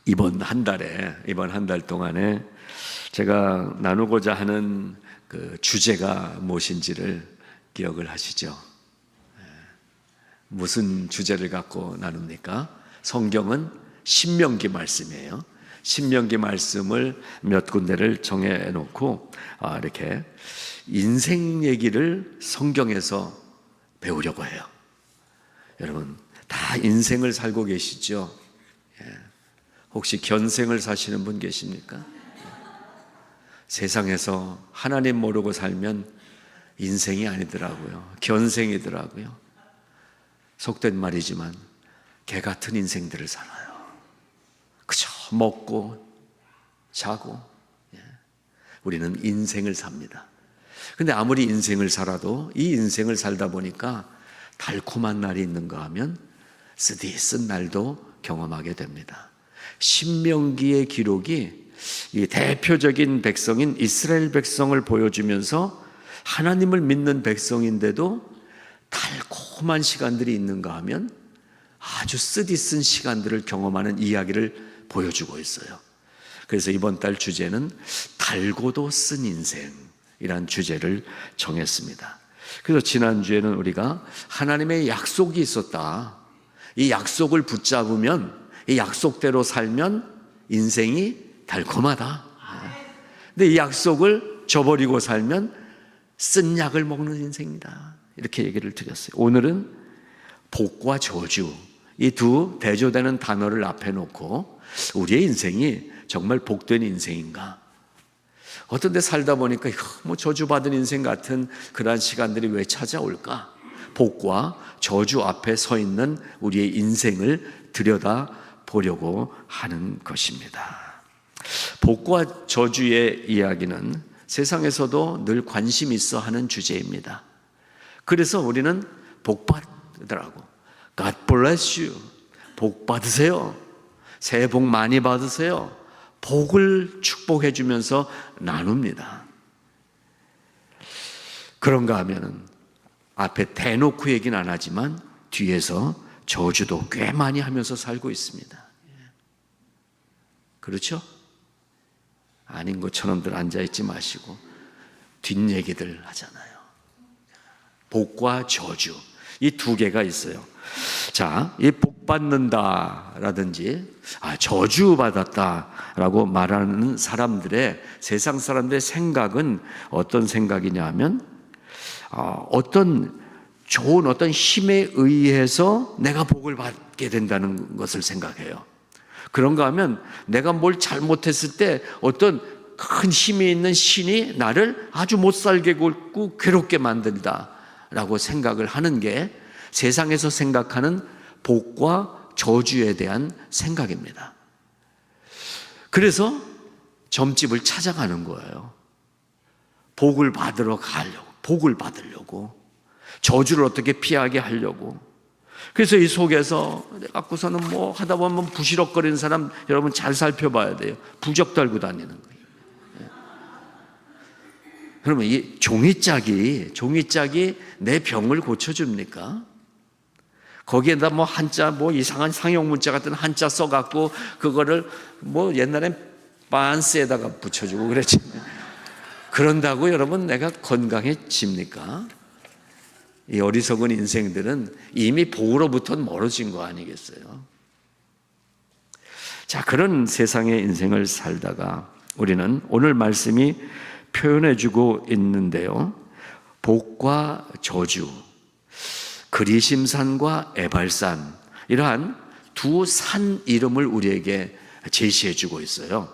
이번 한 달 동안에 제가 나누고자 하는 그 주제가 무엇인지를 기억을 하시죠? 무슨 주제를 갖고 나눕니까? 성경은 신명기 말씀이에요. 신명기 말씀을 몇 군데를 정해놓고 이렇게 인생 얘기를 성경에서 배우려고 해요. 여러분 다 인생을 살고 계시죠? 혹시 견생을 사시는 분 계십니까? 세상에서 하나님 모르고 살면 인생이 아니더라고요. 견생이더라고요. 속된 말이지만 개 같은 인생들을 살아요. 그저 먹고 자고. 우리는 인생을 삽니다. 근데 아무리 인생을 살아도 이 인생을 살다 보니까 달콤한 날이 있는가 하면 쓰디쓴 날도 경험하게 됩니다. 신명기의 기록이 이 대표적인 백성인 이스라엘 백성을 보여주면서 하나님을 믿는 백성인데도 달콤한 시간들이 있는가 하면 아주 쓰디쓴 시간들을 경험하는 이야기를 보여주고 있어요. 그래서 이번 달 주제는 달고도 쓴 인생이란 주제를 정했습니다. 그래서 지난주에는 우리가 하나님의 약속이 있었다. 이 약속을 붙잡으면, 이 약속대로 살면 인생이 달콤하다. 근데 이 약속을 저버리고 살면 쓴 약을 먹는 인생이다. 이렇게 얘기를 드렸어요. 오늘은 복과 저주, 이 두 대조되는 단어를 앞에 놓고 우리의 인생이 정말 복된 인생인가? 어떤 데 살다 보니까 뭐 저주받은 인생 같은 그러한 시간들이 왜 찾아올까? 복과 저주 앞에 서 있는 우리의 인생을 들여다보려고 하는 것입니다. 복과 저주의 이야기는 세상에서도 늘 관심 있어 하는 주제입니다. 그래서 우리는 복 받으라고, God bless you, 복 받으세요, 새해 복 많이 받으세요, 복을 축복해 주면서 나눕니다. 그런가 하면은 앞에 대놓고 얘기는 안 하지만 뒤에서 저주도 꽤 많이 하면서 살고 있습니다. 그렇죠? 아닌 것처럼들 앉아있지 마시고 뒷얘기들 하잖아요. 복과 저주, 이 두 개가 있어요. 자, 이 복 받는다라든지 저주 받았다라고 말하는 사람들의, 세상 사람들의 생각은 어떤 생각이냐 하면 어떤 좋은 어떤 힘에 의해서 내가 복을 받게 된다는 것을 생각해요. 그런가 하면 내가 뭘 잘못했을 때 어떤 큰 힘이 있는 신이 나를 아주 못 살게 굴고 괴롭게 만든다라고 생각을 하는 게 세상에서 생각하는 복과 저주에 대한 생각입니다. 그래서 점집을 찾아가는 거예요. 복을 받으러 가려고, 복을 받으려고, 저주를 어떻게 피하게 하려고. 그래서 이 속에서 내가 갖고서는 뭐 하다 보면 부시럭거리는 사람 여러분 잘 살펴봐야 돼요. 부적 달고 다니는 거예요. 그러면 이 종이짝이 내 병을 고쳐줍니까? 거기에다 뭐 한자, 뭐 이상한 상용 문자 같은 한자 써갖고 그거를 뭐 옛날엔 반스에다가 붙여주고 그랬잖아요. 그런다고 여러분 내가 건강해집니까? 이 어리석은 인생들은 이미 복으로부터는 멀어진 거 아니겠어요? 자, 그런 세상의 인생을 살다가 우리는 오늘 말씀이 표현해주고 있는데요. 복과 저주, 그리심산과 에발산, 이러한 두 산 이름을 우리에게 제시해주고 있어요.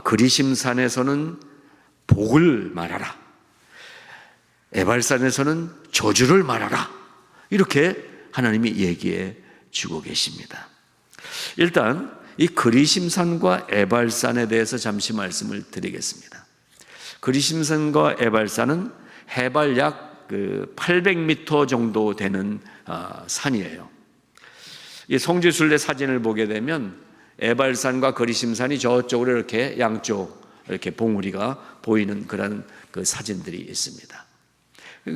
그리심산에서는 복을 말하라, 에발산에서는 저주를 말하라, 이렇게 하나님이 얘기해 주고 계십니다. 일단 이 그리심산과 에발산에 대해서 잠시 말씀을 드리겠습니다. 그리심산과 에발산은 해발 약 800m 정도 되는 산이에요. 이 성지순례 사진을 보게 되면 에발산과 그리심산이 저쪽으로 이렇게 양쪽 이렇게 봉우리가 보이는 그런 그 사진들이 있습니다.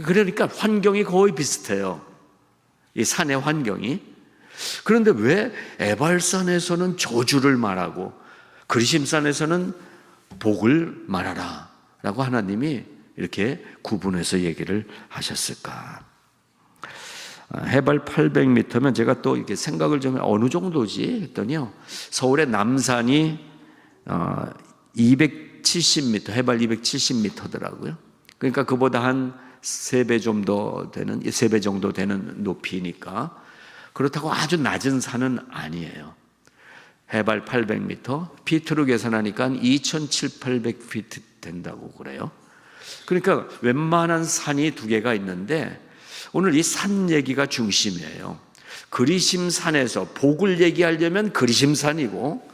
그러니까 환경이 거의 비슷해요. 이 산의 환경이. 그런데 왜 에발산에서는 저주를 말하고 그리심산에서는 복을 말하라 라고 하나님이 이렇게 구분해서 얘기를 하셨을까? 해발 800m면 제가 또 이렇게 생각을 좀 어느 정도지 했더니요, 서울의 남산이 270m, 해발 270m더라고요. 그러니까 그보다 한 3배 정도 되는 높이니까 그렇다고 아주 낮은 산은 아니에요. 해발 800m, 피트로 계산하니까 2,700~800피트 된다고 그래요. 그러니까 웬만한 산이 2개가 있는데 오늘 이 산 얘기가 중심이에요. 그리심산에서 복을 얘기하려면 그리심산이고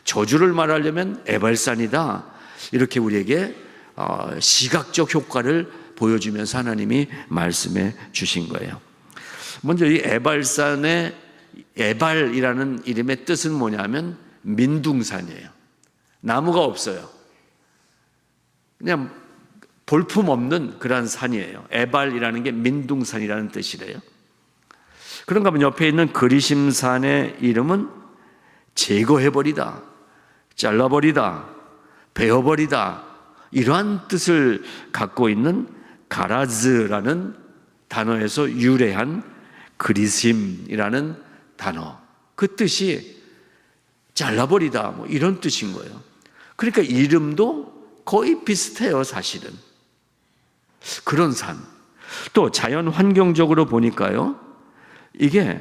저주를 말하려면 에발산이다. 이렇게 우리에게 시각적 효과를 보여주면서 하나님이 말씀해 주신 거예요. 먼저 이 에발산의 에발이라는 이름의 뜻은 뭐냐면 민둥산이에요. 나무가 없어요. 그냥 볼품 없는 그런 산이에요. 에발이라는 게 민둥산이라는 뜻이래요. 그런가 하면 옆에 있는 그리심산의 이름은 제거해버리다, 잘라버리다, 베어버리다, 이러한 뜻을 갖고 있는 가라즈라는 단어에서 유래한 그리심이라는 단어, 그 뜻이 잘라버리다 뭐 이런 뜻인 거예요. 그러니까 이름도 거의 비슷해요, 사실은. 그런 산. 또 자연 환경적으로 보니까요, 이게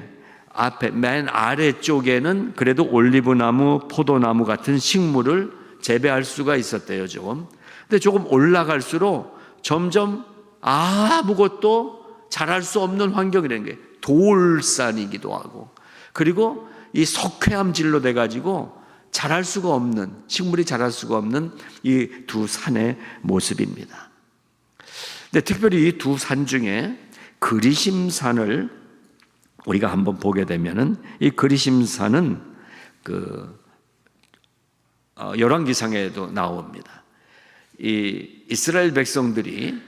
앞에 맨 아래쪽에는 그래도 올리브나무, 포도나무 같은 식물을 재배할 수가 있었대요, 조금. 근데 조금 올라갈수록 점점 아무것도 자랄 수 없는 환경이라는 게 돌산이기도 하고, 그리고 이 석회암질로 돼가지고 자랄 수가 없는, 식물이 자랄 수가 없는 이 두 산의 모습입니다. 근데 특별히 이 두 산 중에 그리심산을 우리가 한번 보게 되면은, 이 그리심산은 열왕기상에도 나옵니다. 이 이스라엘 백성들이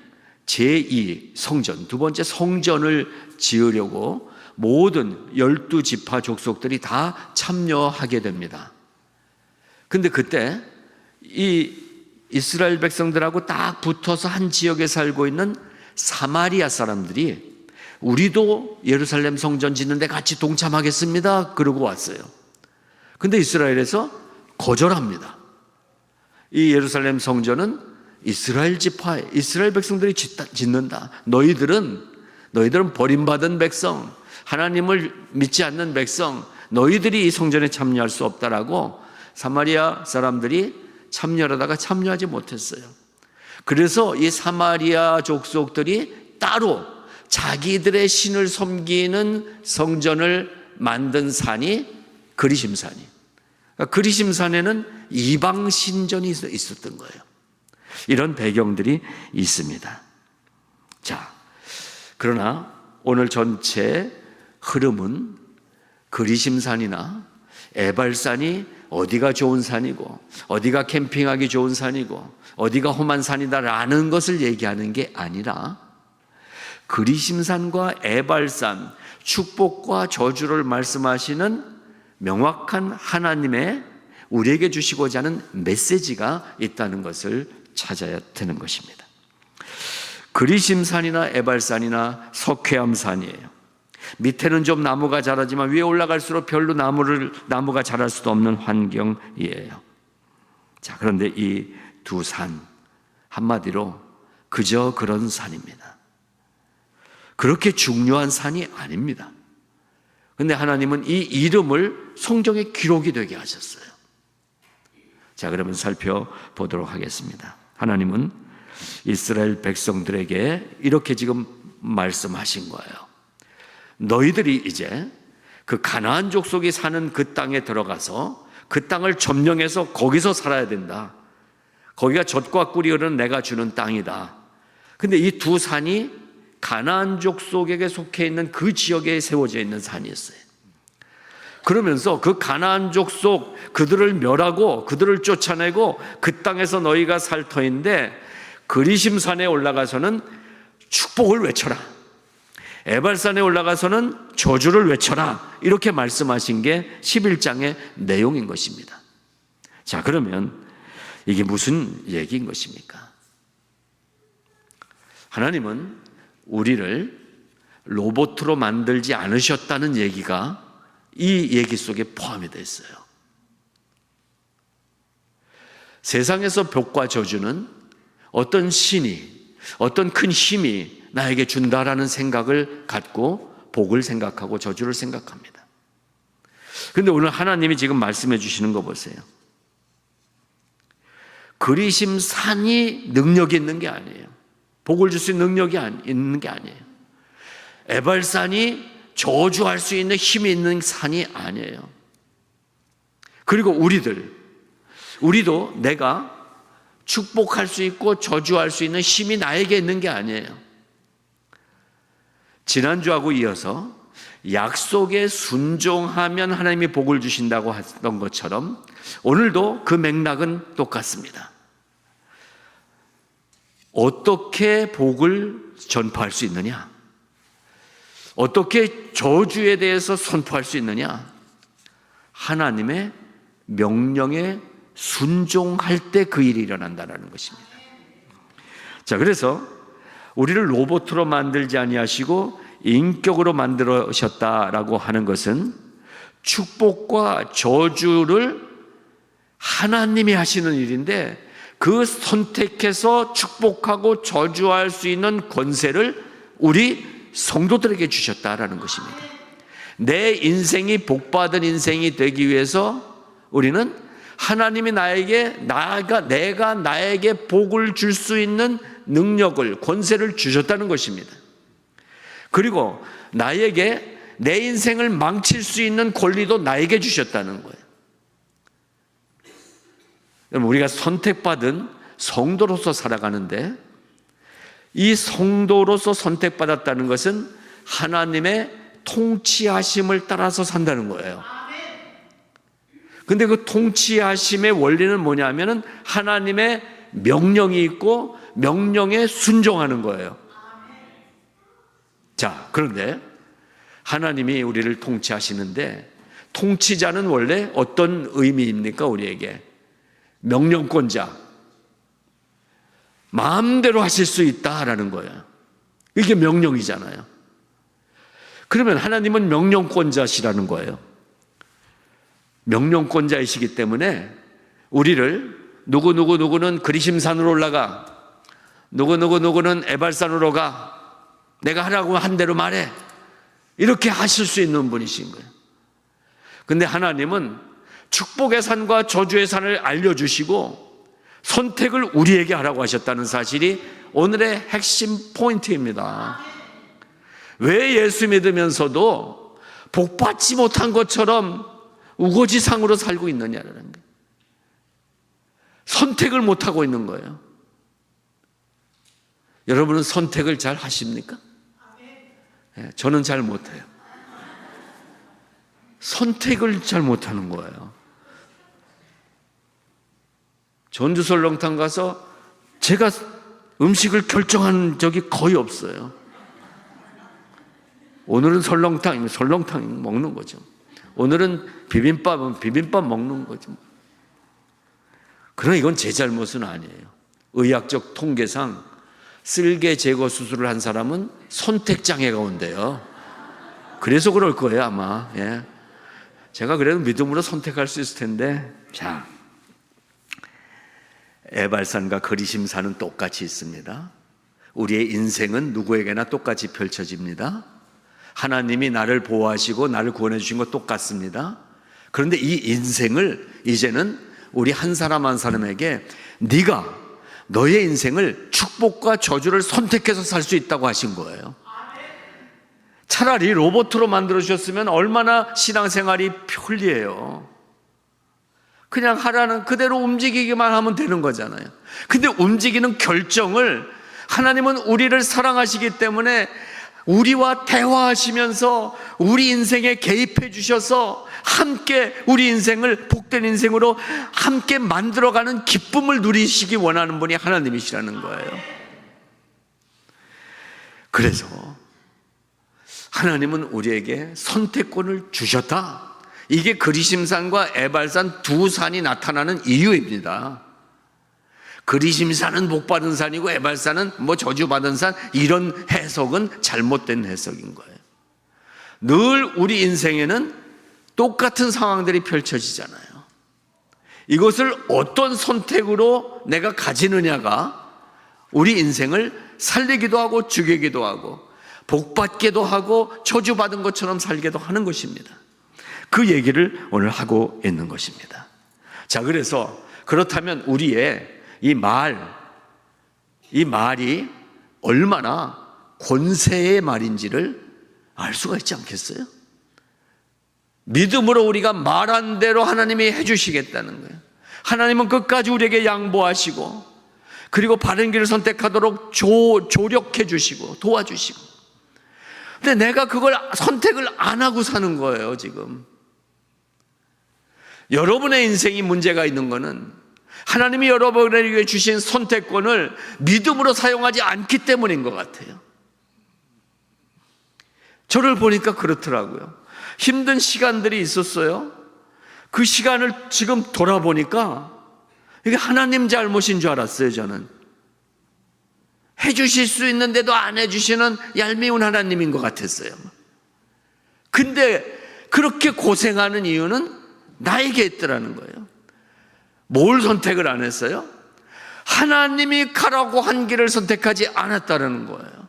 제2 성전, 두 번째 성전을 지으려고 모든 12지파 족속들이 다 참여하게 됩니다. 근데 그때 이 이스라엘 백성들하고 딱 붙어서 한 지역에 살고 있는 사마리아 사람들이 우리도 예루살렘 성전 짓는데 같이 동참하겠습니다 그러고 왔어요. 근데 이스라엘에서 거절합니다. 이 예루살렘 성전은 이스라엘 지파, 이스라엘 백성들이 짓는다. 너희들은 버림받은 백성, 하나님을 믿지 않는 백성, 너희들이 이 성전에 참여할 수 없다라고 사마리아 사람들이 참여하다가 참여하지 못했어요. 그래서 이 사마리아 족속들이 따로 자기들의 신을 섬기는 성전을 만든 산이 그리심산이. 그리심산에는 이방 신전이 있었던 거예요. 이런 배경들이 있습니다. 자, 그러나 오늘 전체 흐름은 그리심산이나 에발산이 어디가 좋은 산이고 어디가 캠핑하기 좋은 산이고 어디가 험한 산이다라는 것을 얘기하는 게 아니라 그리심산과 에발산, 축복과 저주를 말씀하시는 명확한 하나님의 우리에게 주시고자 하는 메시지가 있다는 것을 찾아야 되는 것입니다. 그리심산이나 에발산이나 석회암산이에요. 밑에는 좀 나무가 자라지만 위에 올라갈수록 별로 나무가 자랄 수도 없는 환경이에요. 자, 그런데 이 두 산, 한마디로 그저 그런 산입니다. 그렇게 중요한 산이 아닙니다. 그런데 하나님은 이 이름을 성경에 기록이 되게 하셨어요. 자, 그러면 살펴보도록 하겠습니다. 하나님은 이스라엘 백성들에게 이렇게 지금 말씀하신 거예요. 너희들이 이제 그 가나안 족속이 사는 그 땅에 들어가서 그 땅을 점령해서 거기서 살아야 된다. 거기가 젖과 꿀이 흐르는 내가 주는 땅이다. 근데 이 두 산이 가나안 족속에게 속해 있는 그 지역에 세워져 있는 산이었어요. 그러면서 그 가나안 족속 그들을 멸하고 그들을 쫓아내고 그 땅에서 너희가 살 터인데 그리심산에 올라가서는 축복을 외쳐라. 에발산에 올라가서는 저주를 외쳐라, 이렇게 말씀하신 게 11장의 내용인 것입니다. 자, 그러면 이게 무슨 얘기인 것입니까? 하나님은 우리를 로봇으로 만들지 않으셨다는 얘기가 이 얘기 속에 포함이 되어 있어요. 세상에서 복과 저주는 어떤 신이, 어떤 큰 힘이 나에게 준다라는 생각을 갖고 복을 생각하고 저주를 생각합니다. 그런데 오늘 하나님이 지금 말씀해 주시는 거 보세요. 그리심산이 능력이 있는 게 아니에요. 복을 줄 수 있는 능력이 있는 게 아니에요. 에발산이 저주할 수 있는 힘이 있는 산이 아니에요. 그리고 우리도 내가 축복할 수 있고 저주할 수 있는 힘이 나에게 있는 게 아니에요. 지난주하고 이어서 약속에 순종하면 하나님이 복을 주신다고 했던 것처럼 오늘도 그 맥락은 똑같습니다. 어떻게 복을 전파할 수 있느냐? 어떻게 저주에 대해서 선포할 수 있느냐? 하나님의 명령에 순종할 때 그 일이 일어난다는 것입니다. 자, 그래서 우리를 로봇으로 만들지 아니하시고 인격으로 만들으셨다라고 하는 것은 축복과 저주를 하나님이 하시는 일인데, 그 선택해서 축복하고 저주할 수 있는 권세를 우리 성도들에게 주셨다라는 것입니다. 내 인생이 복받은 인생이 되기 위해서 우리는 하나님이 내가 나에게 복을 줄 수 있는 능력을, 권세를 주셨다는 것입니다. 그리고 나에게 내 인생을 망칠 수 있는 권리도 나에게 주셨다는 거예요. 우리가 선택받은 성도로서 살아가는데, 이 성도로서 선택받았다는 것은 하나님의 통치하심을 따라서 산다는 거예요. 근데 그 통치하심의 원리는 뭐냐면은 하나님의 명령이 있고 명령에 순종하는 거예요. 자, 그런데 하나님이 우리를 통치하시는데, 통치자는 원래 어떤 의미입니까? 우리에게 명령권자, 마음대로 하실 수 있다라는 거예요. 이게 명령이잖아요. 그러면 하나님은 명령권자시라는 거예요. 명령권자이시기 때문에 우리를 누구는 그리심산으로 올라가, 누구는 에발산으로 가, 내가 하라고 한 대로 말해, 이렇게 하실 수 있는 분이신 거예요. 근데 하나님은 축복의 산과 저주의 산을 알려주시고 선택을 우리에게 하라고 하셨다는 사실이 오늘의 핵심 포인트입니다. 왜 예수 믿으면서도 복받지 못한 것처럼 우거지상으로 살고 있느냐라는 거예요. 선택을 못하고 있는 거예요. 여러분은 선택을 잘 하십니까? 네, 저는 잘 못해요. 선택을 잘 못하는 거예요. 전주 설렁탕 가서 제가 음식을 결정한 적이 거의 없어요. 오늘은 설렁탕 먹는 거죠. 오늘은 비빔밥은 비빔밥 먹는 거죠. 그러나 이건 제 잘못은 아니에요. 의학적 통계상 쓸개 제거 수술을 한 사람은 선택장애가 온대요. 그래서 그럴 거예요, 아마. 예. 제가 그래도 믿음으로 선택할 수 있을 텐데. 자, 에발산과 그리심산은 똑같이 있습니다. 우리의 인생은 누구에게나 똑같이 펼쳐집니다. 하나님이 나를 보호하시고 나를 구원해 주신 것 똑같습니다. 그런데 이 인생을 이제는 우리 한 사람 한 사람에게 네가 너의 인생을 축복과 저주를 선택해서 살 수 있다고 하신 거예요. 차라리 로봇으로 만들어 주셨으면 얼마나 신앙생활이 편리해요. 그냥 하라는 그대로 움직이기만 하면 되는 거잖아요. 근데 움직이는 결정을 하나님은 우리를 사랑하시기 때문에 우리와 대화하시면서 우리 인생에 개입해 주셔서 함께 우리 인생을 복된 인생으로 함께 만들어가는 기쁨을 누리시기 원하는 분이 하나님이시라는 거예요. 그래서 하나님은 우리에게 선택권을 주셨다. 이게 그리심산과 에발산 두 산이 나타나는 이유입니다. 그리심산은 복받은 산이고 에발산은 뭐 저주받은 산, 이런 해석은 잘못된 해석인 거예요. 늘 우리 인생에는 똑같은 상황들이 펼쳐지잖아요. 이것을 어떤 선택으로 내가 가지느냐가 우리 인생을 살리기도 하고 죽이기도 하고 복받기도 하고 저주받은 것처럼 살기도 하는 것입니다. 그 얘기를 오늘 하고 있는 것입니다. 자, 그래서 그렇다면 우리의 이 말이 얼마나 권세의 말인지를 알 수가 있지 않겠어요? 믿음으로 우리가 말한 대로 하나님이 해주시겠다는 거예요. 하나님은 끝까지 우리에게 양보하시고 그리고 바른 길을 선택하도록 조력해 주시고 도와주시고, 근데 내가 그걸 선택을 안 하고 사는 거예요. 지금 여러분의 인생이 문제가 있는 거는 하나님이 여러분에게 주신 선택권을 믿음으로 사용하지 않기 때문인 것 같아요. 저를 보니까 그렇더라고요. 힘든 시간들이 있었어요. 그 시간을 지금 돌아보니까 이게 하나님 잘못인 줄 알았어요. 저는 해주실 수 있는데도 안 해주시는 얄미운 하나님인 것 같았어요. 근데 그렇게 고생하는 이유는 나에게 있더라는 거예요. 뭘 선택을 안 했어요? 하나님이 가라고 한 길을 선택하지 않았다는 거예요.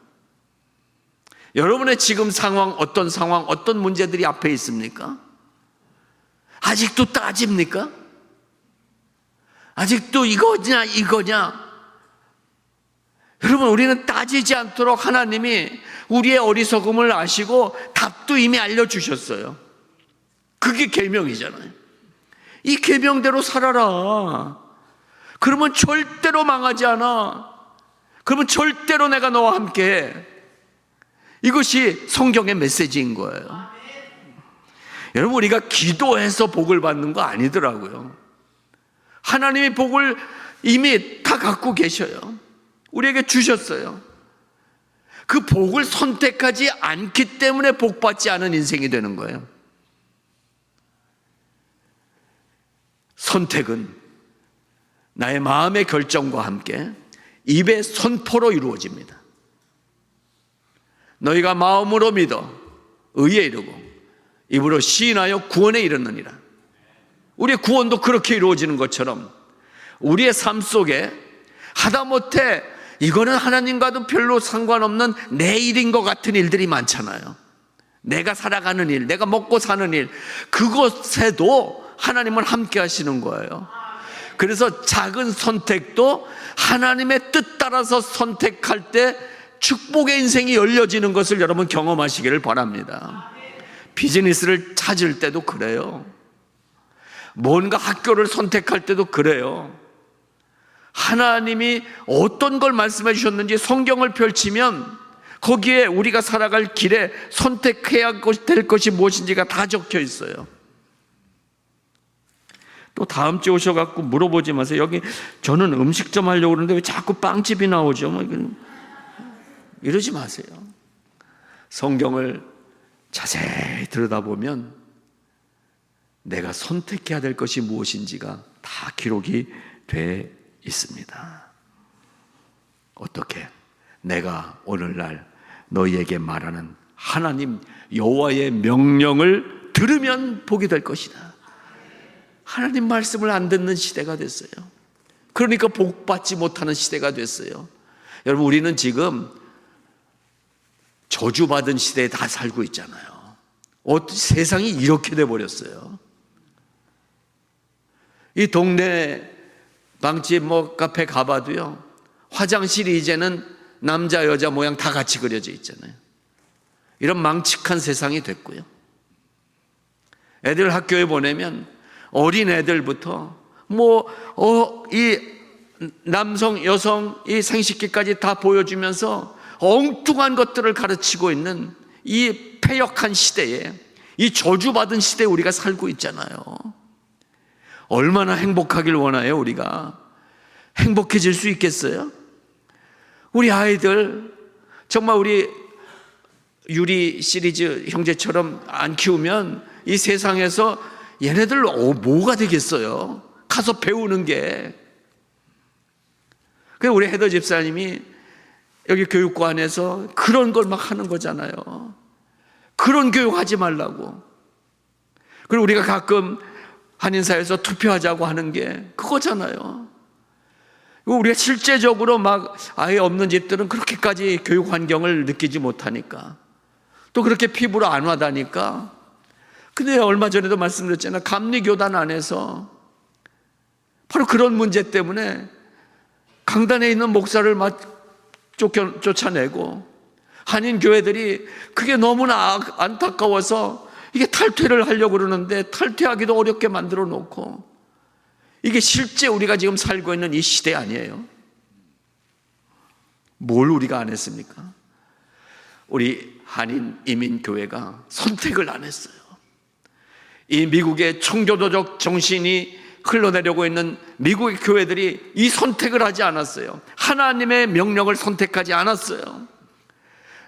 여러분의 지금 상황, 어떤 문제들이 앞에 있습니까? 아직도 따집니까? 아직도 이거냐? 여러분, 우리는 따지지 않도록 하나님이 우리의 어리석음을 아시고 답도 이미 알려주셨어요. 그게 계명이잖아요. 이 계명대로 살아라. 그러면 절대로 망하지 않아. 그러면 절대로 내가 너와 함께해. 이것이 성경의 메시지인 거예요. 여러분, 우리가 기도해서 복을 받는 거 아니더라고요. 하나님이 복을 이미 다 갖고 계셔요. 우리에게 주셨어요. 그 복을 선택하지 않기 때문에 복받지 않은 인생이 되는 거예요. 선택은 나의 마음의 결정과 함께 입의 선포로 이루어집니다. 너희가 마음으로 믿어 의에 이르고 입으로 시인하여 구원에 이르느니라. 우리의 구원도 그렇게 이루어지는 것처럼 우리의 삶 속에 하다못해 이거는 하나님과도 별로 상관없는 내 일인 것 같은 일들이 많잖아요. 내가 살아가는 일, 내가 먹고 사는 일, 그것에도 하나님은 함께 하시는 거예요. 그래서 작은 선택도 하나님의 뜻 따라서 선택할 때 축복의 인생이 열려지는 것을 여러분 경험하시기를 바랍니다. 비즈니스를 찾을 때도 그래요. 뭔가 학교를 선택할 때도 그래요. 하나님이 어떤 걸 말씀해 주셨는지 성경을 펼치면 거기에 우리가 살아갈 길에 선택해야 될 것이 무엇인지가 다 적혀 있어요. 또 다음 주에 오셔갖고 물어보지 마세요. 여기 저는 음식점 하려고 그러는데 왜 자꾸 빵집이 나오죠? 뭐 이러지 마세요. 성경을 자세히 들여다보면 내가 선택해야 될 것이 무엇인지가 다 기록이 돼 있습니다. 어떻게? 내가 오늘날 너희에게 말하는 하나님 여호와의 명령을 들으면 복이 될 것이다. 하나님 말씀을 안 듣는 시대가 됐어요. 그러니까 복받지 못하는 시대가 됐어요. 여러분, 우리는 지금 저주받은 시대에 다 살고 있잖아요. 세상이 이렇게 돼버렸어요. 이 동네 방집 카페 가봐도요, 화장실이 이제는 남자 여자 모양 다 같이 그려져 있잖아요. 이런 망측한 세상이 됐고요. 애들 학교에 보내면 어린 애들부터 이 남성 여성 이 생식기까지 다 보여주면서 엉뚱한 것들을 가르치고 있는 이 패역한 시대에, 이 저주받은 시대에 우리가 살고 있잖아요. 얼마나 행복하길 원해요. 우리가 행복해질 수 있겠어요? 우리 아이들 정말 우리 유리 시리즈 형제처럼 안 키우면 이 세상에서 얘네들 뭐가 되겠어요? 가서 배우는 게. 그래서 우리 헤더 집사님이 여기 교육관에서 그런 걸 막 하는 거잖아요. 그런 교육하지 말라고. 그리고 우리가 가끔 한인사회에서 투표하자고 하는 게 그거잖아요. 우리가 실제적으로 막 아예 없는 집들은 그렇게까지 교육 환경을 느끼지 못하니까, 또 그렇게 피부로 안 와다니까. 근데 얼마 전에도 말씀드렸잖아요. 감리교단 안에서 바로 그런 문제 때문에 강단에 있는 목사를 막 쫓아내고, 한인 교회들이 그게 너무나 안타까워서 이게 탈퇴를 하려고 그러는데 탈퇴하기도 어렵게 만들어 놓고, 이게 실제 우리가 지금 살고 있는 이 시대 아니에요? 뭘 우리가 안 했습니까? 우리 한인 이민교회가 선택을 안 했어요. 이 미국의 청교도적 정신이 흘러내려고 있는 미국의 교회들이 이 선택을 하지 않았어요. 하나님의 명령을 선택하지 않았어요.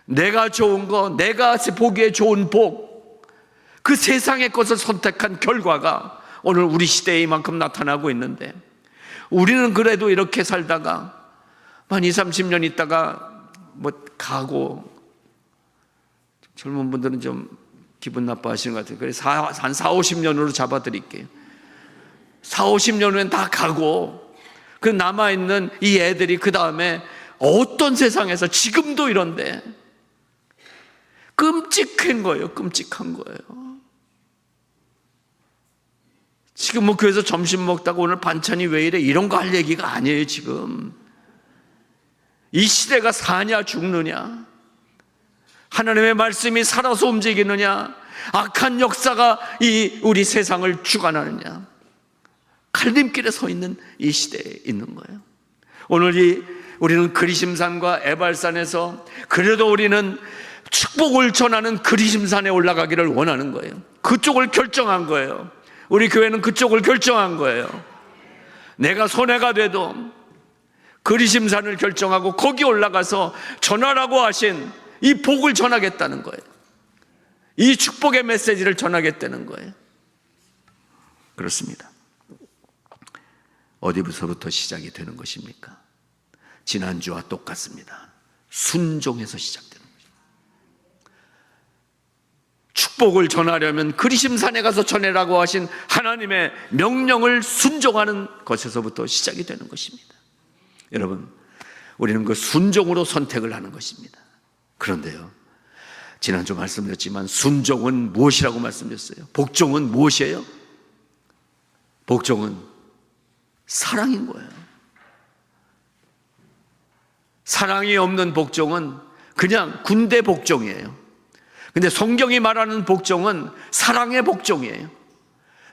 내가 좋은 거, 내가 보기에 좋은 복, 그 세상의 것을 선택한 결과가 오늘 우리 시대에 이만큼 나타나고 있는데, 우리는 그래도 이렇게 살다가 한 20, 30년 있다가 뭐 가고, 젊은 분들은 좀 기분 나빠하시는 것 같아요. 그래서 한 4, 50년으로 잡아드릴게요. 4, 50년 후엔 다 가고, 그 남아있는 이 애들이 그 다음에 어떤 세상에서, 지금도 이런데 끔찍한 거예요. 끔찍한 거예요. 지금 뭐 교회에서 점심 먹다가 오늘 반찬이 왜 이래, 이런 거 할 얘기가 아니에요. 지금 이 시대가 사냐 죽느냐, 하나님의 말씀이 살아서 움직이느냐, 악한 역사가 이 우리 세상을 주관하느냐, 갈림길에 서 있는 이 시대에 있는 거예요. 오늘 우리는 그리심산과 에발산에서 그래도 우리는 축복을 전하는 그리심산에 올라가기를 원하는 거예요. 그쪽을 결정한 거예요. 우리 교회는 그쪽을 결정한 거예요. 내가 손해가 돼도 그리심산을 결정하고 거기 올라가서 전하라고 하신 이 복을 전하겠다는 거예요. 이 축복의 메시지를 전하겠다는 거예요. 그렇습니다. 어디서부터 시작이 되는 것입니까? 지난주와 똑같습니다. 순종에서 시작되는 거죠. 축복을 전하려면 그리심산에 가서 전해라고 하신 하나님의 명령을 순종하는 것에서부터 시작이 되는 것입니다. 여러분, 우리는 그 순종으로 선택을 하는 것입니다. 그런데요, 지난주 말씀드렸지만 순종은 무엇이라고 말씀드렸어요? 복종은 무엇이에요? 복종은 사랑인 거예요. 사랑이 없는 복종은 그냥 군대 복종이에요. 근데 성경이 말하는 복종은 사랑의 복종이에요.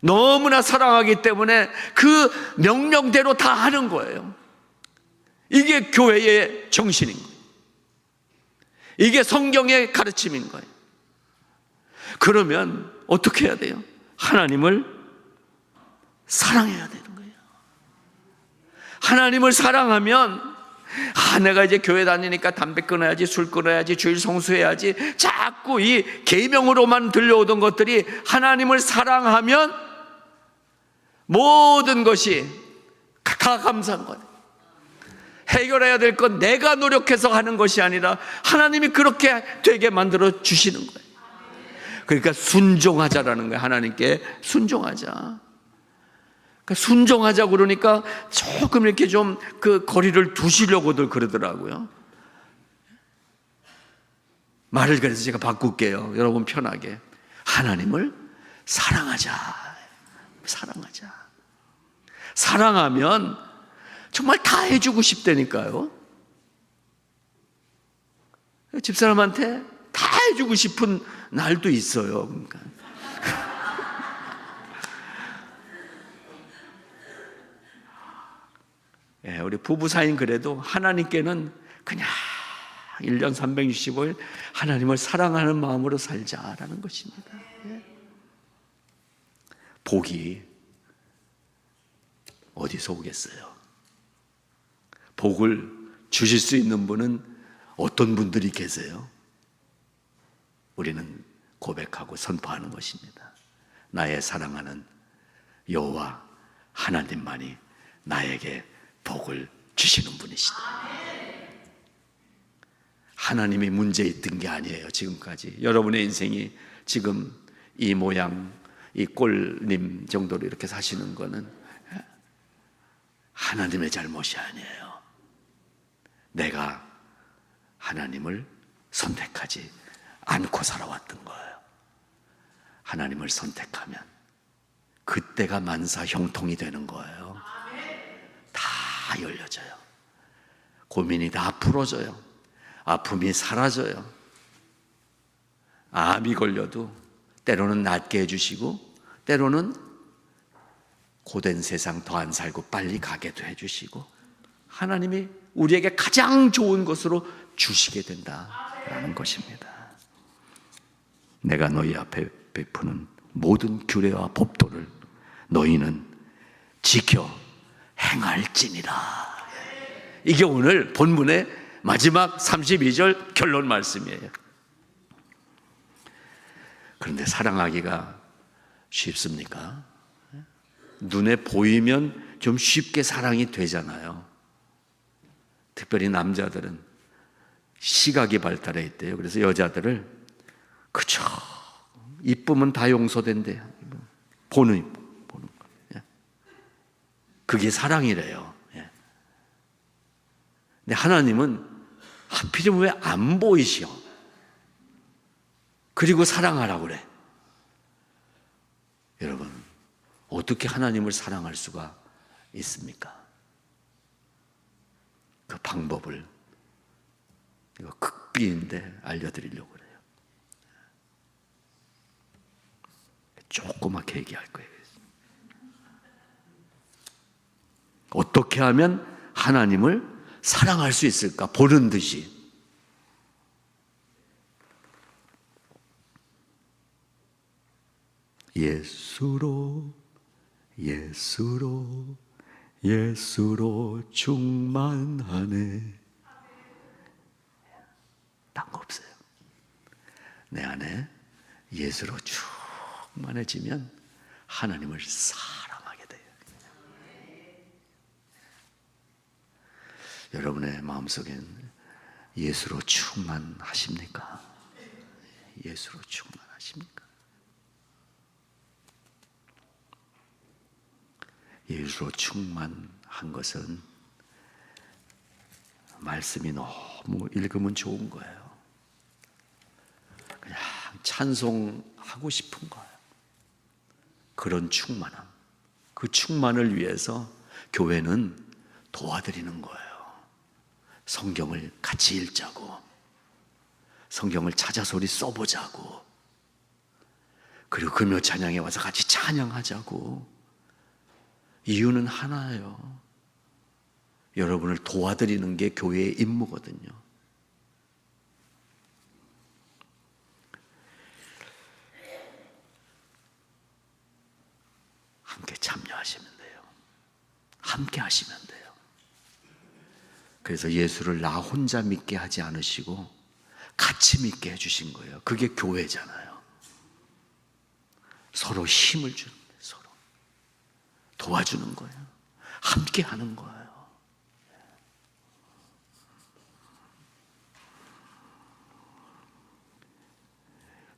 너무나 사랑하기 때문에 그 명령대로 다 하는 거예요. 이게 교회의 정신인 거예요. 이게 성경의 가르침인 거예요. 그러면 어떻게 해야 돼요? 하나님을 사랑해야 되는 거예요. 하나님을 사랑하면, 내가 이제 교회 다니니까 담배 끊어야지, 술 끊어야지, 주일 성수해야지, 자꾸 이 계명으로만 들려오던 것들이 하나님을 사랑하면 모든 것이 다 감사한 거예요. 해결해야 될 건 내가 노력해서 하는 것이 아니라 하나님이 그렇게 되게 만들어 주시는 거예요. 그러니까 순종하자라는 거예요. 하나님께 순종하자. 그러니까 순종하자 그러니까 조금 이렇게 좀 그 거리를 두시려고들 그러더라고요. 말을 그래서 제가 바꿀게요. 여러분 편하게. 하나님을 사랑하자. 사랑하자. 사랑하면 정말 다 해주고 싶다니까요. 집사람한테 다 해주고 싶은 날도 있어요. 그러니까. 예, 우리 부부 사이는 그래도 하나님께는 그냥 1년 365일 하나님을 사랑하는 마음으로 살자라는 것입니다. 예. 복이 어디서 오겠어요? 복을 주실 수 있는 분은 어떤 분들이 계세요? 우리는 고백하고 선포하는 것입니다. 나의 사랑하는 여호와 하나님만이 나에게 복을 주시는 분이시다. 하나님이 문제 있던 게 아니에요. 지금까지 여러분의 인생이 지금 이 모양, 이 꼴님 정도로 이렇게 사시는 거는 하나님의 잘못이 아니에요. 내가 하나님을 선택하지 않고 살아왔던 거예요. 하나님을 선택하면 그때가 만사 형통이 되는 거예요. 다 열려져요. 고민이 다 풀어져요. 아픔이 사라져요. 암이 걸려도 때로는 낫게 해주시고 때로는 고된 세상 더 안 살고 빨리 가게도 해주시고 하나님이 우리에게 가장 좋은 것으로 주시게 된다라는 것입니다. 내가 너희 앞에 베푸는 모든 규례와 법도를 너희는 지켜 행할지니라. 이게 오늘 본문의 마지막 32절 결론 말씀이에요. 그런데 사랑하기가 쉽습니까? 눈에 보이면 좀 쉽게 사랑이 되잖아요. 특별히 남자들은 시각이 발달해 있대요. 그래서 여자들을 그쵸, 이쁘면 다 용서된대. 보는 거. 그게 사랑이래요. 근데 하나님은 하필이면 왜 안 보이시오? 그리고 사랑하라고 그래. 여러분, 어떻게 하나님을 사랑할 수가 있습니까? 그 방법을 이거 극비인데 알려드리려고 그래요. 조그맣게 얘기할 거예요. 어떻게 하면 하나님을 사랑할 수 있을까? 보는 듯이. 예수로 충만하네. 딴 거 없어요. 내 안에 예수로 충만해지면 하나님을 사랑하게 돼요. 여러분의 마음속엔 예수로 충만하십니까? 예수로 충만하십니까? 예수로 충만한 것은 말씀이 너무 읽으면 좋은 거예요. 그냥 찬송하고 싶은 거예요. 그런 충만함, 그 충만을 위해서 교회는 도와드리는 거예요. 성경을 같이 읽자고, 성경을 찾아서 우리 써보자고, 그리고 금요 찬양에 와서 같이 찬양하자고. 이유는 하나예요. 여러분을 도와드리는 게 교회의 임무거든요. 함께 참여하시면 돼요. 함께 하시면 돼요. 그래서 예수를 나 혼자 믿게 하지 않으시고 같이 믿게 해주신 거예요. 그게 교회잖아요. 서로 힘을 주는 거예요. 서로 도와주는 거예요. 함께 하는 거예요.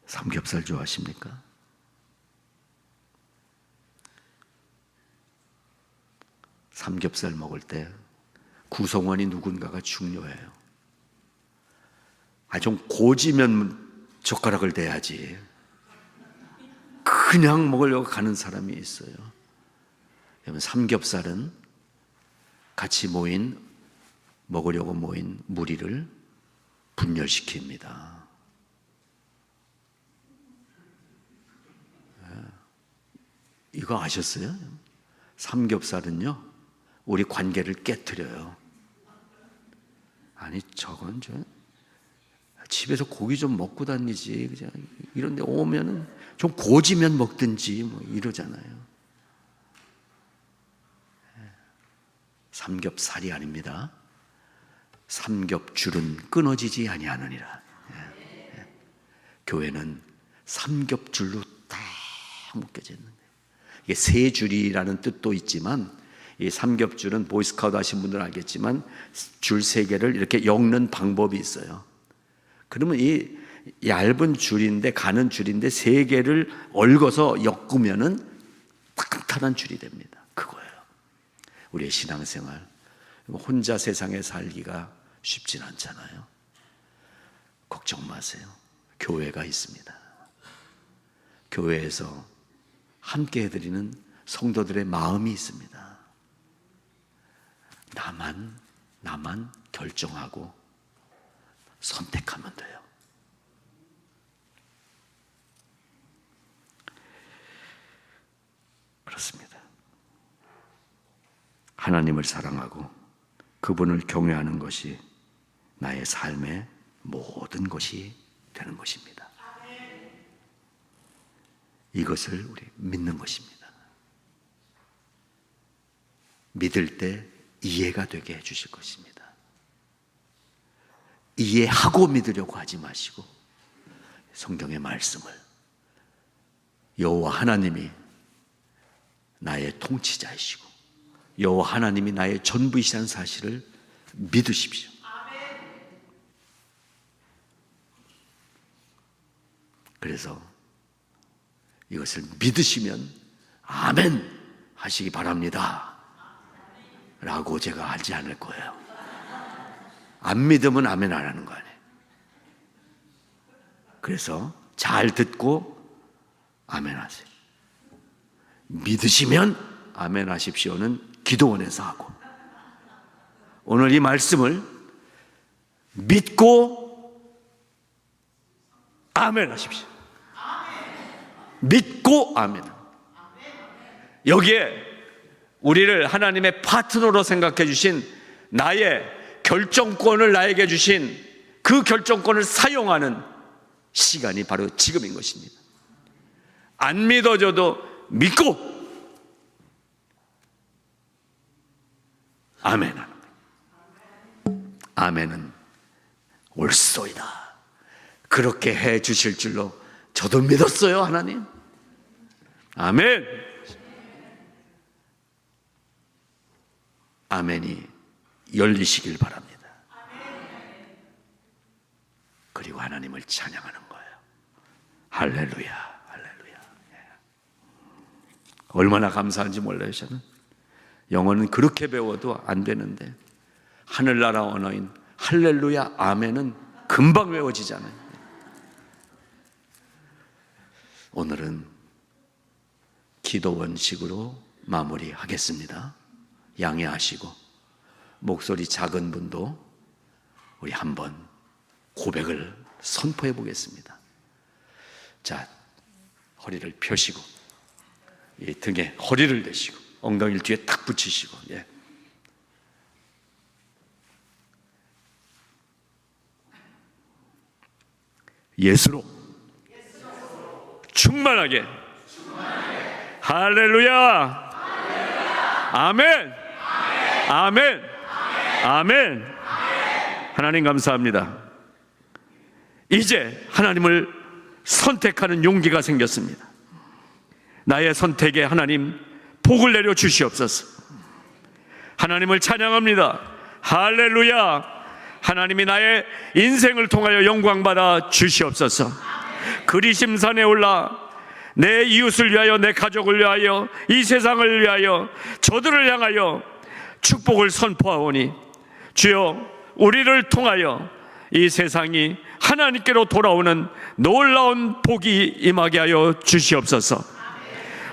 삼겹살 좋아하십니까? 삼겹살 먹을 때 구성원이 누군가가 중요해요. 좀 고지면 젓가락을 대야지. 그냥 먹으려고 가는 사람이 있어요. 그러면 삼겹살은 같이 먹으려고 모인 무리를 분열시킵니다. 이거 아셨어요? 삼겹살은요, 우리 관계를 깨트려요. 아니, 저건 집에서 고기 좀 먹고 다니지. 그냥 이런 데 오면은 좀 고지면 먹든지 뭐 이러잖아요. 삼겹살이 아닙니다. 삼겹줄은 끊어지지 아니하느니라. 교회는 삼겹줄로 딱 묶여져 있는 거예요. 이게 세 줄이라는 뜻도 있지만 이 삼겹줄은 보이스카우트 하신 분들은 알겠지만 줄 세 개를 이렇게 엮는 방법이 있어요. 그러면 이 얇은 줄인데, 가는 줄인데 세 개를 얽어서 엮으면은 탄탄한 줄이 됩니다. 그거예요. 우리의 신앙생활, 혼자 세상에 살기가 쉽진 않잖아요. 걱정 마세요. 교회가 있습니다. 교회에서 함께 해드리는 성도들의 마음이 있습니다. 나만 결정하고 선택하면 돼요. 그렇습니다. 하나님을 사랑하고 그분을 경외하는 것이 나의 삶의 모든 것이 되는 것입니다. 이것을 우리 믿는 것입니다. 믿을 때 이해가 되게 해주실 것입니다. 이해하고 믿으려고 하지 마시고 성경의 말씀을, 여호와 하나님이 나의 통치자이시고 여호와 하나님이 나의 전부이시라는 사실을 믿으십시오. 그래서 이것을 믿으시면 아멘 하시기 바랍니다 라고 제가 하지 않을 거예요. 안 믿으면 아멘 안 하는 거 아니에요. 그래서 잘 듣고 아멘 하세요. 믿으시면 아멘 하십시오는 기도원에서 하고, 오늘 이 말씀을 믿고 아멘 하십시오. 믿고 아멘. 여기에 우리를 하나님의 파트너로 생각해 주신, 나의 결정권을 나에게 주신 그 결정권을 사용하는 시간이 바로 지금인 것입니다. 안 믿어져도 믿고 아멘 하는 거예요. 아멘은 옳소이다. 그렇게 해 주실 줄로 저도 믿었어요, 하나님. 아멘. 아멘이 열리시길 바랍니다. 그리고 하나님을 찬양하는 거예요. 할렐루야, 할렐루야. 얼마나 감사한지 몰라요. 저는 영어는 그렇게 배워도 안 되는데 하늘나라 언어인 할렐루야, 아멘은 금방 외워지잖아요. 오늘은 기도원식으로 마무리하겠습니다. 양해하시고 목소리 작은 분도 우리 한번 고백을 선포해 보겠습니다. 자, 허리를 펴시고 이 등에 허리를 대시고 엉덩이를 뒤에 탁 붙이시고, 예. 예수로 충만하게. 할렐루야. 아멘. 아멘. 아멘. 하나님 감사합니다. 이제 하나님을 선택하는 용기가 생겼습니다. 나의 선택에 하나님 복을 내려 주시옵소서. 하나님을 찬양합니다. 할렐루야. 하나님이 나의 인생을 통하여 영광받아 주시옵소서. 그리심산에 올라 내 이웃을 위하여, 내 가족을 위하여, 이 세상을 위하여, 저들을 향하여 축복을 선포하오니 주여, 우리를 통하여 이 세상이 하나님께로 돌아오는 놀라운 복이 임하게 하여 주시옵소서.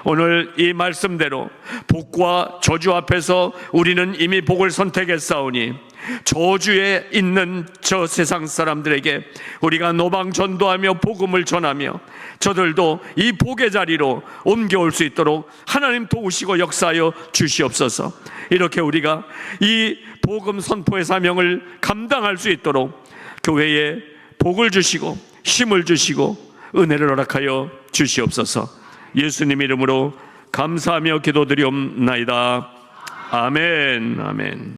오늘 이 말씀대로 복과 저주 앞에서 우리는 이미 복을 선택했사오니 저주에 있는 저 세상 사람들에게 우리가 노방전도하며 복음을 전하며 저들도 이 복의 자리로 옮겨올 수 있도록 하나님 도우시고 역사하여 주시옵소서. 이렇게 우리가 이 복음 선포의 사명을 감당할 수 있도록 교회에 복을 주시고 힘을 주시고 은혜를 허락하여 주시옵소서. 예수님 이름으로 감사하며 기도드리옵나이다. 아멘. 아멘.